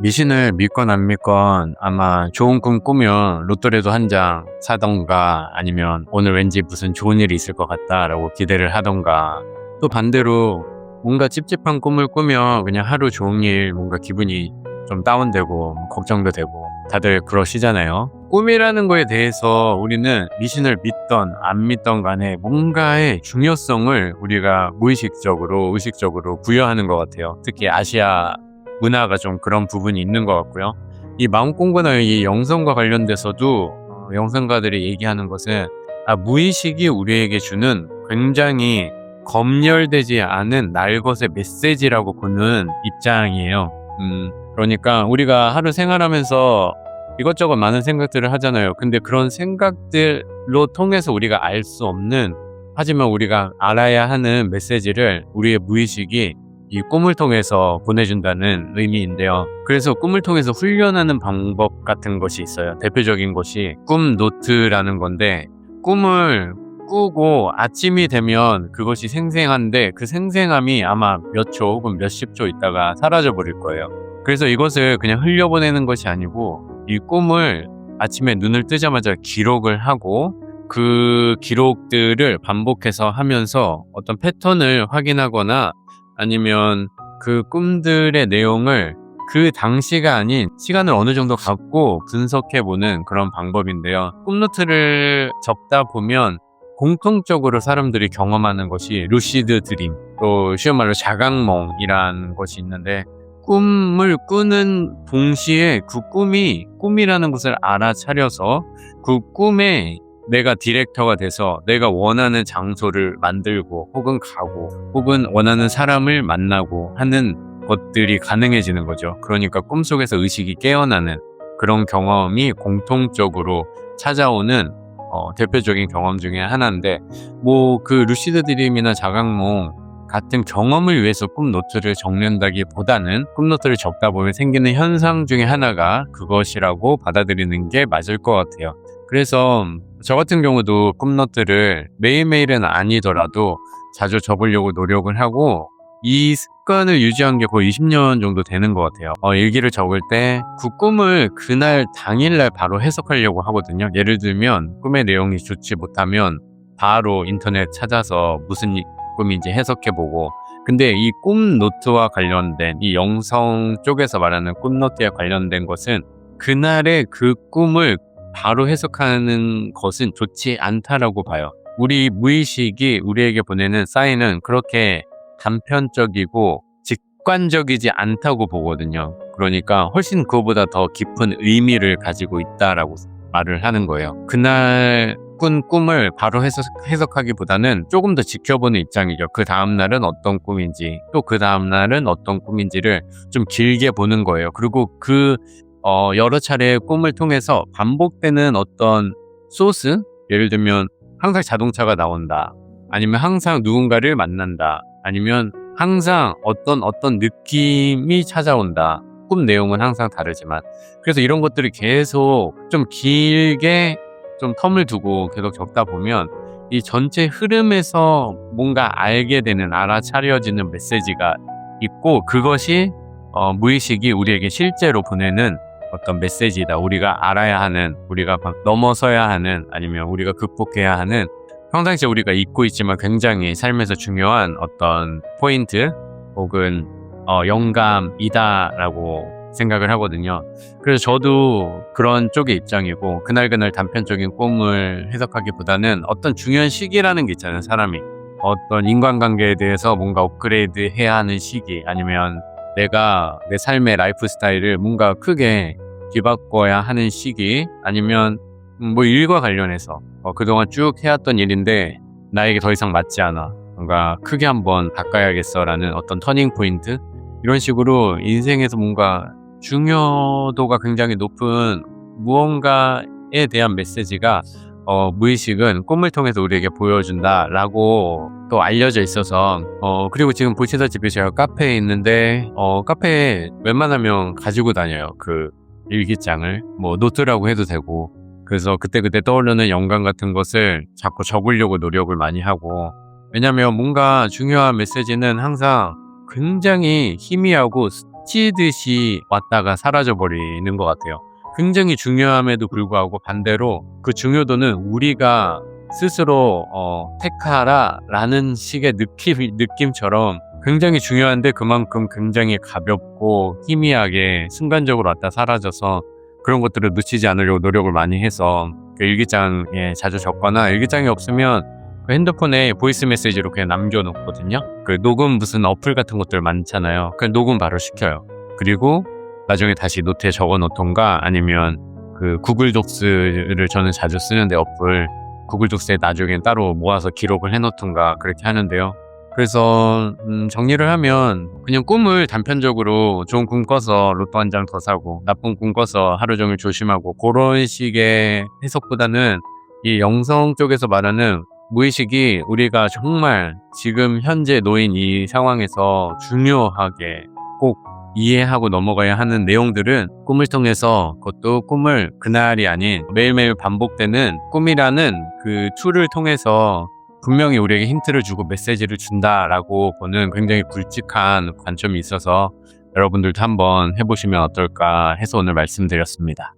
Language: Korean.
미신을 믿건 안 믿건 아마 좋은 꿈 꾸면 로또라도 한 장 사던가 아니면 오늘 왠지 무슨 좋은 일이 있을 것 같다라고 기대를 하던가, 또 반대로 뭔가 찝찝한 꿈을 꾸면 그냥 하루 종일 뭔가 기분이 좀 다운되고 걱정도 되고 다들 그러시잖아요. 꿈이라는 거에 대해서 우리는 미신을 믿던 안 믿던 간에 뭔가의 중요성을 우리가 무의식적으로 의식적으로 부여하는 것 같아요. 특히 아시아 문화가 좀 그런 부분이 있는 것 같고요. 이 마음공부나 이 영성과 관련돼서도 영성가들이 얘기하는 것은 무의식이 우리에게 주는 굉장히 검열되지 않은 날것의 메시지라고 보는 입장이에요. 그러니까 우리가 하루 생활하면서 이것저것 많은 생각들을 하잖아요. 근데 그런 생각들로 통해서 우리가 알 수 없는, 하지만 우리가 알아야 하는 메시지를 우리의 무의식이 이 꿈을 통해서 보내준다는 의미인데요. 그래서 꿈을 통해서 훈련하는 방법 같은 것이 있어요. 대표적인 것이 꿈 노트라는 건데, 꿈을 꾸고 아침이 되면 그것이 생생한데 그 생생함이 아마 몇 초 혹은 몇십 초 있다가 사라져 버릴 거예요. 그래서 이것을 그냥 흘려보내는 것이 아니고 이 꿈을 아침에 눈을 뜨자마자 기록을 하고 그 기록들을 반복해서 하면서 어떤 패턴을 확인하거나 아니면 그 꿈들의 내용을 그 당시가 아닌 시간을 어느 정도 갖고 분석해보는 그런 방법인데요. 꿈노트를 적다 보면 공통적으로 사람들이 경험하는 것이 루시드 드림, 또 쉬운 말로 자각몽이라는 것이 있는데, 꿈을 꾸는 동시에 그 꿈이 꿈이라는 것을 알아차려서 그 꿈에 내가 디렉터가 돼서 내가 원하는 장소를 만들고 혹은 가고 혹은 원하는 사람을 만나고 하는 것들이 가능해지는 거죠. 그러니까 꿈속에서 의식이 깨어나는 그런 경험이 공통적으로 찾아오는 대표적인 경험 중에 하나인데, 그 루시드 드림이나 자각몽 같은 경험을 위해서 꿈 노트를 적는다기보다는 꿈 노트를 적다 보면 생기는 현상 중에 하나가 그것이라고 받아들이는 게 맞을 것 같아요. 그래서 저 같은 경우도 꿈 노트를 매일매일은 아니더라도 자주 적으려고 노력을 하고, 이 습관을 유지한 게 거의 20년 정도 되는 것 같아요. 일기를 적을 때 그 꿈을 그날 당일날 바로 해석하려고 하거든요. 예를 들면 꿈의 내용이 좋지 못하면 바로 인터넷 찾아서 무슨 꿈인지 해석해보고, 근데 이 꿈 노트와 관련된 이 영성 쪽에서 말하는 꿈 노트에 관련된 것은 그날의 그 꿈을 바로 해석하는 것은 좋지 않다라고 봐요. 우리 무의식이 우리에게 보내는 사인은 그렇게 단편적이고 직관적이지 않다고 보거든요. 그러니까 훨씬 그거보다 더 깊은 의미를 가지고 있다라고 말을 하는 거예요. 그날 꾼 꿈을 바로 해석하기보다는 조금 더 지켜보는 입장이죠. 그 다음날은 어떤 꿈인지, 또 그 다음날은 어떤 꿈인지를 좀 길게 보는 거예요. 그리고 여러 차례의 꿈을 통해서 반복되는 어떤 소스? 예를 들면 항상 자동차가 나온다, 아니면 항상 누군가를 만난다, 아니면 항상 어떤 느낌이 찾아온다. 꿈 내용은 항상 다르지만. 그래서 이런 것들이 계속 좀 길게 좀 텀을 두고 계속 적다 보면 이 전체 흐름에서 뭔가 알게 되는, 알아차려지는 메시지가 있고, 그것이 무의식이 우리에게 실제로 보내는 어떤 메시지다. 우리가 알아야 하는, 우리가 넘어서야 하는, 아니면 우리가 극복해야 하는, 평상시에 우리가 잊고 있지만 굉장히 삶에서 중요한 어떤 포인트 혹은 영감이다라고 생각을 하거든요. 그래서 저도 그런 쪽의 입장이고, 그날그날 단편적인 꿈을 해석하기보다는 어떤 중요한 시기라는 게 있잖아요. 사람이 어떤 인간관계에 대해서 뭔가 업그레이드 해야 하는 시기, 아니면 내가 내 삶의 라이프 스타일을 뭔가 크게 뒤바꿔야 하는 시기, 아니면 일과 관련해서 그동안 쭉 해왔던 일인데 나에게 더 이상 맞지 않아, 뭔가 크게 한번 바꿔야겠어라는 어떤 터닝 포인트, 이런 식으로 인생에서 뭔가 중요도가 굉장히 높은 무언가에 대한 메시지가 무의식은 꿈을 통해서 우리에게 보여준다라고 또 알려져 있어서, 그리고 지금 보시다시피 제가 카페에 있는데 카페에 웬만하면 가지고 다녀요. 그 일기장을 노트라고 해도 되고, 그래서 그때그때 떠오르는 영감 같은 것을 자꾸 적으려고 노력을 많이 하고, 왜냐면 뭔가 중요한 메시지는 항상 굉장히 희미하고 스치듯이 왔다가 사라져 버리는 것 같아요. 굉장히 중요함에도 불구하고 반대로 그 중요도는 우리가 스스로 택하라라는 식의 느낌처럼 굉장히 중요한데 그만큼 굉장히 가볍고 희미하게 순간적으로 왔다 사라져서 그런 것들을 놓치지 않으려고 노력을 많이 해서 그 일기장에 자주 적거나 일기장이 없으면 그 핸드폰에 보이스 메시지로 그냥 남겨놓거든요. 그 녹음 무슨 어플 같은 것들 많잖아요. 그냥 녹음 바로 시켜요. 그리고 나중에 다시 노트에 적어 놓던가 아니면 그 구글 독스를 저는 자주 쓰는데 어플 구글 독스에 나중에 따로 모아서 기록을 해놓던가 그렇게 하는데요. 그래서 정리를 하면 그냥 꿈을 단편적으로 좋은 꿈 꿔서 로또 한 장 더 사고 나쁜 꿈 꿔서 하루 종일 조심하고 그런 식의 해석보다는 이 영성 쪽에서 말하는 무의식이 우리가 정말 지금 현재 놓인 이 상황에서 중요하게 꼭 이해하고 넘어가야 하는 내용들은 꿈을 통해서 그것도 꿈을 그날이 아닌 매일매일 반복되는 꿈이라는 그 툴을 통해서 분명히 우리에게 힌트를 주고 메시지를 준다라고 보는 굉장히 굵직한 관점이 있어서 여러분들도 한번 해보시면 어떨까 해서 오늘 말씀드렸습니다.